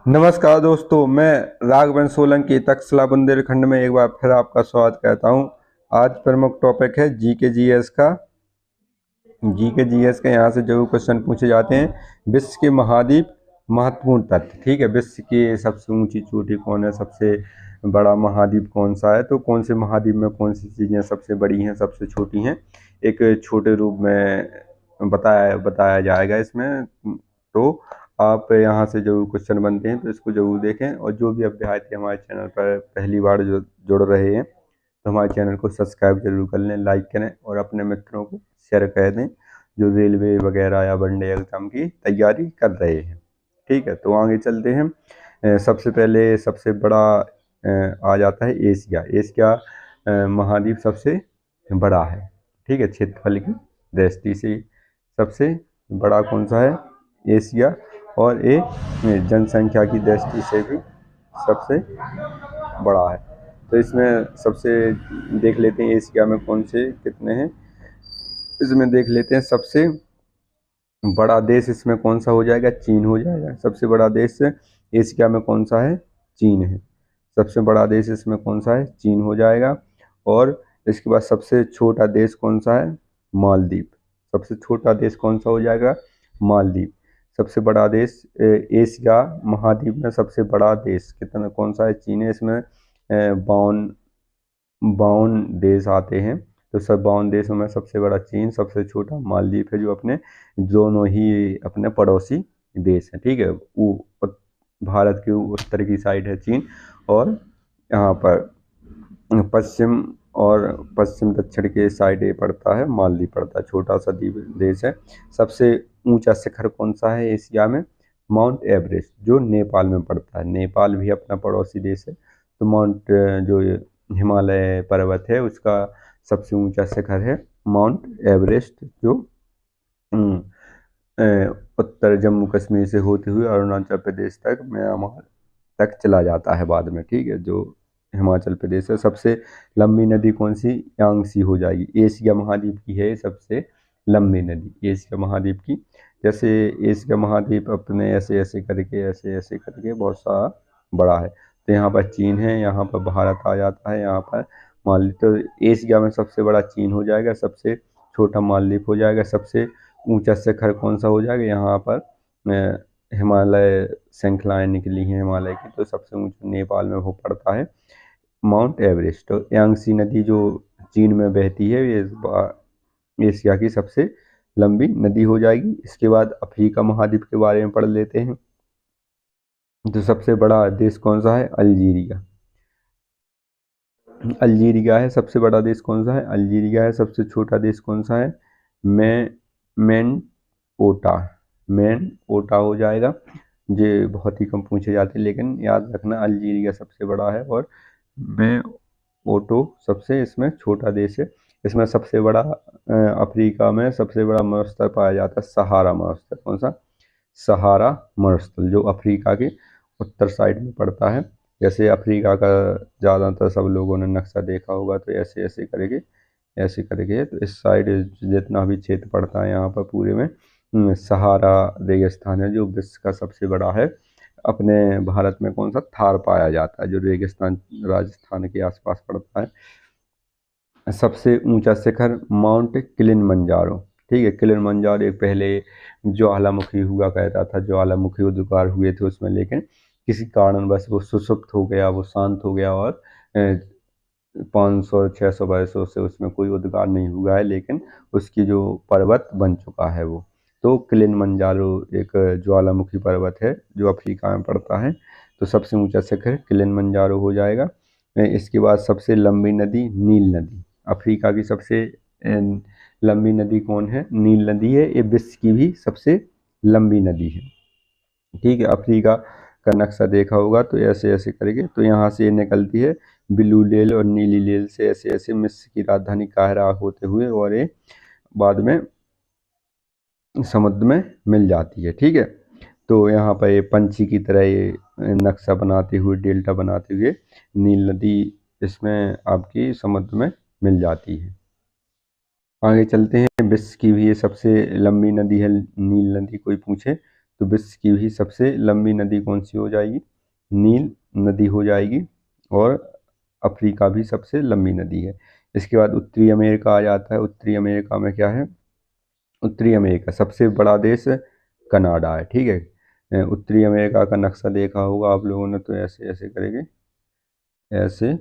नमस्कार दोस्तों, मैं राघवेंद्र सोलंकी तक्षशिला बुंदेलखंड में एक बार फिर आपका स्वागत करता हूं। आज प्रमुख टॉपिक है जीके जीएस का। जीके जीएस के यहाँ से जो क्वेश्चन पूछे जाते हैं, विश्व के महाद्वीप महत्वपूर्ण तथ्य। ठीक है, विश्व की सबसे ऊंची चोटी कौन है, सबसे बड़ा महाद्वीप कौन सा है, तो कौन से महाद्वीप में कौन सी चीज़ें सबसे बड़ी हैं, सबसे छोटी हैं, एक छोटे रूप में बताया जाएगा इसमें। तो आप यहाँ से जो क्वेश्चन बनते हैं तो इसको जरूर देखें, और जो भी अभ्यर्थी हमारे चैनल पर पहली बार जो जुड़ रहे हैं तो हमारे चैनल को सब्सक्राइब जरूर कर लें, लाइक करें और अपने मित्रों को शेयर कर दें जो रेलवे वगैरह या वनडे एग्जाम की तैयारी कर रहे हैं। ठीक है, तो आगे चलते हैं। सबसे पहले सबसे बड़ा आ जाता है एशिया। एशिया महाद्वीप सबसे बड़ा है। ठीक है, क्षेत्रफल की दृष्टि से सबसे बड़ा कौन सा है, एशिया। और ये जनसंख्या की दृष्टि से भी सबसे बड़ा है। तो इसमें सबसे देख लेते हैं एशिया में कौन से कितने हैं। इसमें देख लेते हैं सबसे बड़ा देश इसमें कौन सा हो जाएगा, चीन हो जाएगा। सबसे बड़ा देश एशिया में कौन सा है, चीन है। सबसे बड़ा देश इसमें कौन सा है, चीन हो जाएगा। और इसके बाद सबसे छोटा देश कौन सा है, मालदीव। सबसे छोटा देश कौन सा हो जाएगा, मालदीव। सबसे बड़ा देश एशिया महाद्वीप में सबसे बड़ा देश कितना कौन सा है, चीन है। इसमें 52 देश आते हैं, तो सब 52 देशों में सबसे बड़ा चीन, सबसे छोटा मालदीव है, जो अपने दोनों ही अपने पड़ोसी देश हैं। ठीक है, वो भारत के उत्तर की साइड है चीन, और यहाँ पर पश्चिम और पश्चिम दक्षिण के साइड ये पड़ता है, मालदीव पड़ता है। छोटा सा द्वीप देश है। सबसे ऊंचा शिखर कौन सा है एशिया में, माउंट एवरेस्ट, जो नेपाल में पड़ता है। नेपाल भी अपना पड़ोसी देश है। तो माउंट जो हिमालय पर्वत है उसका सबसे ऊंचा शिखर है माउंट एवरेस्ट, जो उत्तर जम्मू कश्मीर से होते हुए अरुणाचल प्रदेश तक, म्यांमार तक चला जाता है बाद में। ठीक है, जो हिमाचल प्रदेश है। सबसे लंबी नदी कौन सी, यांगसी हो जाएगी। एशिया महाद्वीप की है सबसे लंबी नदी, एशिया महाद्वीप की। जैसे एशिया महाद्वीप अपने ऐसे ऐसे करके बहुत सा बड़ा है। तो यहाँ पर चीन है, यहाँ पर भारत आ जाता है, यहाँ पर मालदीव। तो एशिया में सबसे बड़ा चीन हो जाएगा, सबसे छोटा मालदीव हो जाएगा। सबसे ऊंचा शिखर कौन सा हो जाएगा, यहाँ पर हिमालय श्रृंखलाएं निकली हैं हिमालय की, तो सबसे ऊंचा नेपाल में वो पड़ता है माउंट एवरेस्ट। तो यांगसी नदी जो चीन में बहती है, ये एशिया की सबसे लंबी नदी हो जाएगी। इसके बाद अफ्रीका महाद्वीप के बारे में पढ़ लेते हैं। तो सबसे बड़ा देश कौन सा है, अल्जीरिया। अल्जीरिया है सबसे बड़ा देश कौन सा है, अल्जीरिया है। सबसे छोटा देश कौन सा है, मैं मैन ओटा, मैन ओटा हो जाएगा। ये बहुत ही कम पूछे जाते हैं, लेकिन याद रखना अल्जीरिया सबसे बड़ा है और मैं ओटो सबसे इसमें छोटा देश है। इसमें सबसे बड़ा अफ्रीका में सबसे बड़ा मरुस्थल पाया जाता है, सहारा मरुस्थल। कौन सा, सहारा मरुस्थल, जो अफ्रीका के उत्तर साइड में पड़ता है। जैसे अफ्रीका का ज़्यादातर सब लोगों ने नक्शा देखा होगा, तो ऐसे ऐसे करके तो इस साइड जितना भी क्षेत्र पड़ता है यहाँ पर पूरे में सहारा रेगिस्तान है, जो विश्व का सबसे बड़ा है। अपने भारत में कौन सा, थार पाया जाता है, जो रेगिस्तान राजस्थान के आसपास पड़ता है। सबसे ऊंचा शिखर माउंट किलिमंजारो। ठीक है, किलिमंजारो एक पहले ज्वालामुखी हुआ करता था, ज्वालामुखी उद्गार हुए थे उसमें, लेकिन किसी कारणवश वो सुसुप्त हो गया, वो शांत हो गया, और 500-600 वर्षों से उसमें कोई उद्गार नहीं हुआ है, लेकिन उसकी जो पर्वत बन चुका है वो। तो किलिमंजारो एक ज्वालामुखी पर्वत है जो अफ्रीका में पड़ता है। तो सबसे ऊंचा शिखर किलिमंजारो हो जाएगा। इसके बाद सबसे लंबी नदी नील नदी। अफ्रीका की सबसे लंबी नदी कौन है, नील नदी है। ये विश्व की भी सबसे लंबी नदी है। ठीक है, अफ्रीका का नक्शा देखा होगा तो ऐसे ऐसे करके, तो यहाँ से ये निकलती है ब्लू लेल और नीली लेल से, ऐसे ऐसे मिस्र की राजधानी काहिरा होते हुए, और ये बाद में समुद्र में मिल जाती है। ठीक है, तो यहाँ पर ये पंछी की तरह ये नक्शा बनाते हुए, डेल्टा बनाते हुए नील नदी इसमें आपकी समुद्र में मिल जाती है। आगे चलते हैं। विश्व की भी ये सबसे लंबी नदी है नील नदी, कोई पूछे तो विश्व की भी सबसे लंबी नदी कौन सी हो जाएगी? नील नदी हो जाएगी। और अफ्रीका भी सबसे लंबी नदी है। इसके बाद उत्तरी अमेरिका आ जाता है। उत्तरी अमेरिका में क्या है? उत्तरी अमेरिका सबसे बड़ा देश कनाडा है। ठीक है, उत्तरी अमेरिका का नक्शा देखा होगा आप लोगों ने, तो ऐसे ऐसे करेंगे, ऐसे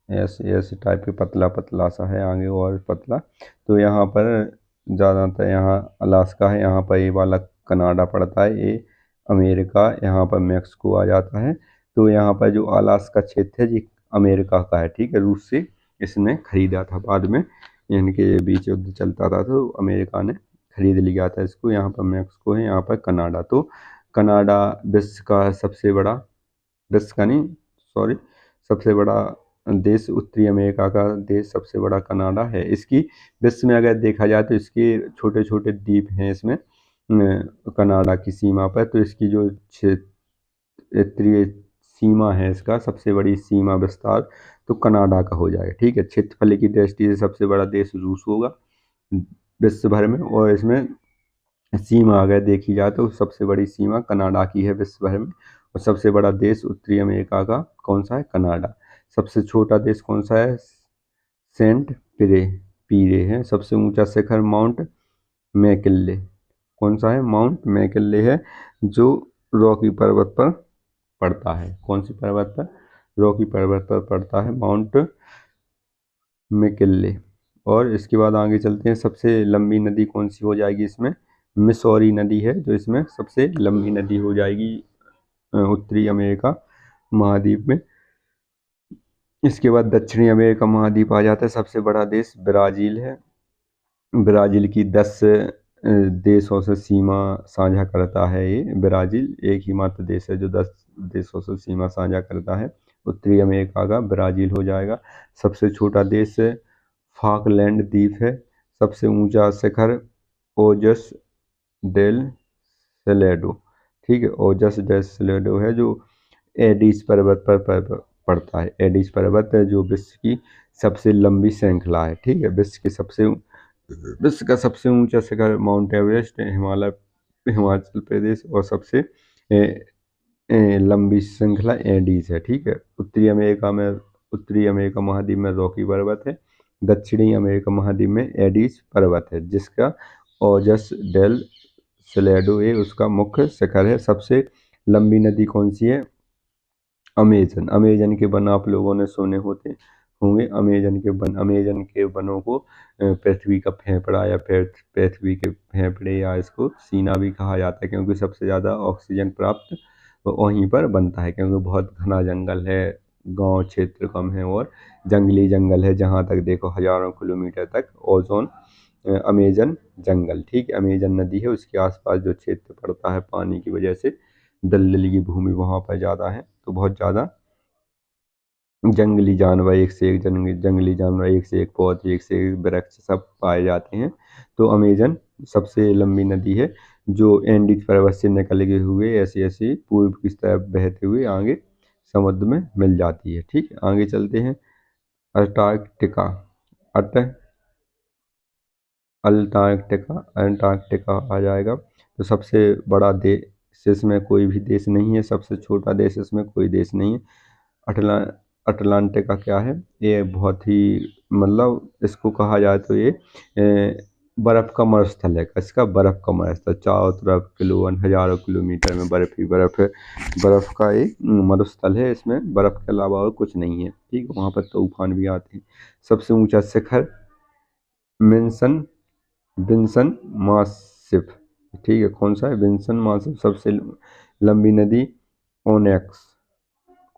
ऐसे ऐसे टाइप के, पतला पतला सा है, आगे और पतला। तो यहाँ पर ज़्यादातर यहाँ अलास्का है, यहाँ पर ये वाला कनाडा पड़ता है, ये अमेरिका, यहाँ पर मैक्सिको आ जाता है। तो यहाँ पर जो अलास्का क्षेत्र है ये अमेरिका का है। ठीक है, रूस से इसने खरीदा था, बाद में इनके बीच युद्ध चलता था तो अमेरिका ने खरीद लिया था इसको। यहाँ पर मैक्सिको है, यहाँ पर कनाडा। तो कनाडा विश्व का सबसे बड़ा, विश्व का नहीं सॉरी, सबसे बड़ा देश, उत्तरी अमेरिका का देश सबसे बड़ा कनाडा है। इसकी विश्व में अगर देखा जाए तो इसके छोटे छोटे द्वीप हैं इसमें कनाडा की सीमा पर। तो इसकी जो क्षेत्रीय सीमा है, इसका सबसे बड़ी सीमा विस्तार तो कनाडा का हो जाएगा। ठीक है, क्षेत्रफल की दृष्टि से सबसे बड़ा देश रूस होगा विश्व भर में। और इसमें सीमा अगर देखी जाए तो सबसे बड़ी सीमा कनाडा की है विश्व भर में। और सबसे बड़ा देश उत्तरी अमेरिका का कौन सा है? कनाडा। सबसे छोटा देश कौन सा है? सेंट पीरे है। सबसे ऊंचा शिखर माउंट मैकिन्ले, कौन सा है? माउंट मैकिन्ले है, जो रॉकी पर्वत पर पड़ता है। कौन सी पर्वत पर? रॉकी पर्वत पर पड़ता है माउंट मैकिन्ले। और इसके बाद आगे चलते हैं, सबसे लंबी नदी कौन सी हो जाएगी इसमें? मिसौरी नदी है जो इसमें सबसे लंबी नदी हो जाएगी उत्तरी अमेरिका महाद्वीप में। इसके बाद दक्षिणी अमेरिका महाद्वीप आ जाता है। सबसे बड़ा देश ब्राज़ील है। ब्राज़ील की 10 देशों से सीमा साझा करता है ये। ब्राज़ील एक ही मात्र देश है जो 10 देशों से सीमा साझा करता है। उत्तरी अमेरिका का ब्राज़ील हो जाएगा। सबसे छोटा देश फाकलैंड द्वीप है। सबसे ऊंचा शिखर ओजस डेल सेलेडो। ठीक है, ओजस डेल सेलेडो है जो एडिस पर्वत पर पड़ता है। एडिस पर्वत है जो विश्व की सबसे लंबी श्रृंखला है। ठीक है, विश्व का सबसे ऊंचा शिखर माउंट एवरेस्ट है, हिमाचल प्रदेश। और सबसे लंबी श्रृंखला एडीज है। ठीक है, उत्तरी अमेरिका महाद्वीप में रॉकी पर्वत है। दक्षिणी अमेरिका महाद्वीप में एडीज पर्वत है, जिसका ओजस डेल सेलेडो है उसका मुख्य शिखर है। सबसे लंबी नदी कौन सी है? अमेजन। अमेजन के वन आप लोगों ने सुने होंगे। अमेजन के वनों को पृथ्वी का फेफड़ा या पृथ्वी के फेफड़े या इसको सीना भी कहा जाता है, क्योंकि सबसे ज़्यादा ऑक्सीजन प्राप्त वहीं पर बनता है, क्योंकि बहुत घना जंगल है, गांव क्षेत्र कम है और जंगली जंगल है, जहाँ तक देखो हजारों किलोमीटर तक ओजोन अमेजन जंगल। ठीक है, अमेजन नदी है, उसके आसपास जो क्षेत्र पड़ता है पानी की वजह से दलदली की भूमि वहाँ पर ज़्यादा है, तो बहुत ज़्यादा जंगली जानवर, एक से एक जंगली जानवर, एक से एक पौधे, एक से एक वृक्ष सब पाए जाते हैं। तो अमेजन सबसे लंबी नदी है, जो एंडीज पर्वत से निकलते हुए ऐसे ऐसे पूर्व की तरफ बहते हुए आगे समुद्र में मिल जाती है। ठीक है, आगे चलते हैं। अंटार्कटिका अंटार्कटिका आ जाएगा। तो सबसे बड़ा देश इसमें कोई भी देश नहीं है, सबसे छोटा देश इसमें कोई देश नहीं है। अटला अटलांटिका क्या है? ये बहुत ही, मतलब इसको कहा जाए तो ये बर्फ का मरुस्थल है। इसका बर्फ का मरुस्थल, चारों तरफ हजारों किलोमीटर में बर्फ ही बर्फ है। बर्फ का एक मरुस्थल है, इसमें बर्फ के अलावा और कुछ नहीं है। ठीक, वहाँ पर तूफान भी आते हैं। सबसे ऊंचा शिखर विंसन मासिफ। ठीक है, कौन सा है? विंसन मासिफ। सबसे लंबी नदी ओनेक्स,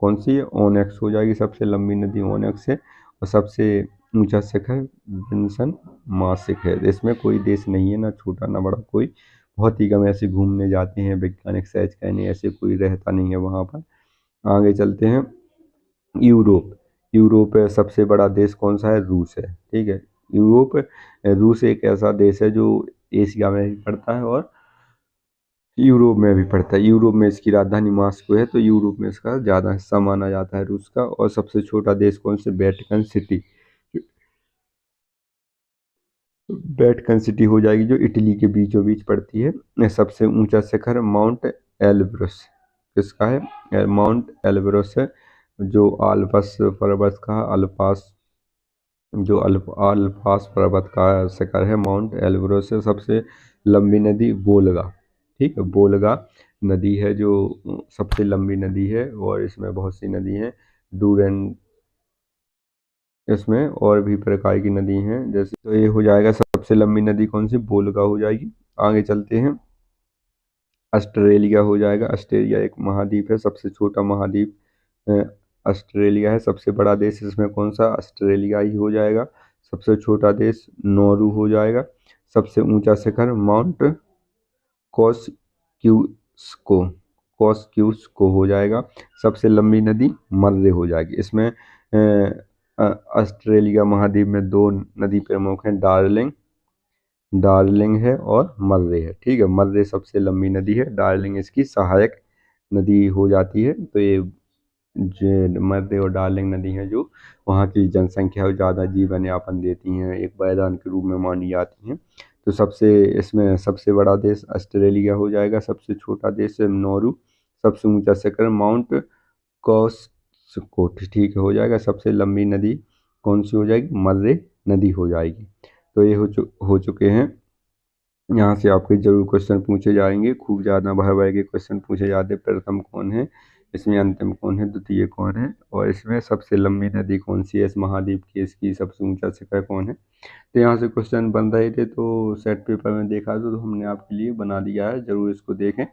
कौन सी है? ओनेक्स हो जाएगी। सबसे लंबी नदी ओनेक्स है। और सबसे ऊंचा शिखर विंसन मासिक है। इसमें कोई देश नहीं है, ना छोटा ना बड़ा कोई। बहुत ही कम ऐसे घूमने जाते हैं वैज्ञानिक सहज कहने, ऐसे कोई रहता नहीं है वहाँ पर। आगे चलते हैं। यूरोप सबसे बड़ा देश कौन सा है? रूस है। ठीक है, रूस एक ऐसा देश है जो एशिया में भी पड़ता है और यूरोप में भी पड़ता है। यूरोप में इसकी राजधानी मॉस्को है, तो यूरोप में इसका ज़्यादा हिस्सा माना जाता है रूस का। और सबसे छोटा देश कौन से? Vatican city. वेटिकन सिटी हो जाएगी जो इटली के बीचों बीच पड़ती है। सबसे ऊंचा शिखर माउंट एलब्रस किसका है? माउंट एलब्रस है, जो आल्पस पर्वत का अल्पास जो आल्पास पर्वत का शिखर है माउंट एलब्रस है। सबसे लंबी नदी वोल्गा, ठीक है, वोल्गा नदी है जो सबसे लंबी नदी है, और इसमें बहुत सी नदी हैं, डूरेन, इसमें और भी प्रकार की नदी हैं जैसे, तो ये हो जाएगा सबसे लंबी नदी कौन सी? वोल्गा हो जाएगी। आगे चलते हैं, ऑस्ट्रेलिया हो जाएगा। ऑस्ट्रेलिया एक महाद्वीप है, सबसे छोटा महाद्वीप ऑस्ट्रेलिया है। सबसे बड़ा देश इसमें कौन सा? ऑस्ट्रेलिया ही हो जाएगा। सबसे छोटा देश नौरू हो जाएगा। सबसे ऊंचा शिखर माउंट कॉस्क्यूस्को कॉस्क्यूस्को हो जाएगा। सबसे लंबी नदी मर्रे हो जाएगी। इसमें ऑस्ट्रेलिया महाद्वीप में दो नदी प्रमुख हैं, डार्लिंग है और मर्रे है, ठीक है। मर्रे सबसे लंबी नदी है, डार्लिंग इसकी सहायक नदी हो जाती है। तो ये जो मर्रे और डार्लिंग नदी है जो वहाँ की जनसंख्या को ज़्यादा जीवन यापन देती हैं, एक वरदान के रूप में मानी जाती हैं। तो इसमें सबसे बड़ा देश ऑस्ट्रेलिया हो जाएगा। सबसे छोटा देश नौरू। सबसे ऊंचा शिखर माउंट कॉस्को, ठीक हो जाएगा। सबसे लंबी नदी कौन सी हो जाएगी? मर्रे नदी हो जाएगी। तो ये हो चुके हैं। यहाँ से आपके जरूर क्वेश्चन पूछे जाएंगे, खूब ज़्यादा भर भर के क्वेश्चन पूछे जाते हैं। प्रथम कौन है, इसमें अंतिम कौन है, द्वितीय कौन है, और इसमें सबसे लंबी नदी कौन सी है इस महाद्वीप की, इसकी सबसे ऊंचा शिखर कौन है। तो यहाँ से क्वेश्चन बन रहे थे, तो सेट पेपर में देखा तो हमने आपके लिए बना दिया है, ज़रूर इसको देखें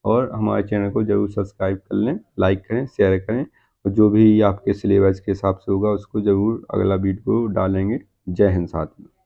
और हमारे चैनल को ज़रूर सब्सक्राइब कर लें, लाइक करें, शेयर करें, और जो भी आपके सिलेबस के हिसाब से होगा उसको ज़रूर अगला वीडियो डालेंगे। जय हिंद साथियों।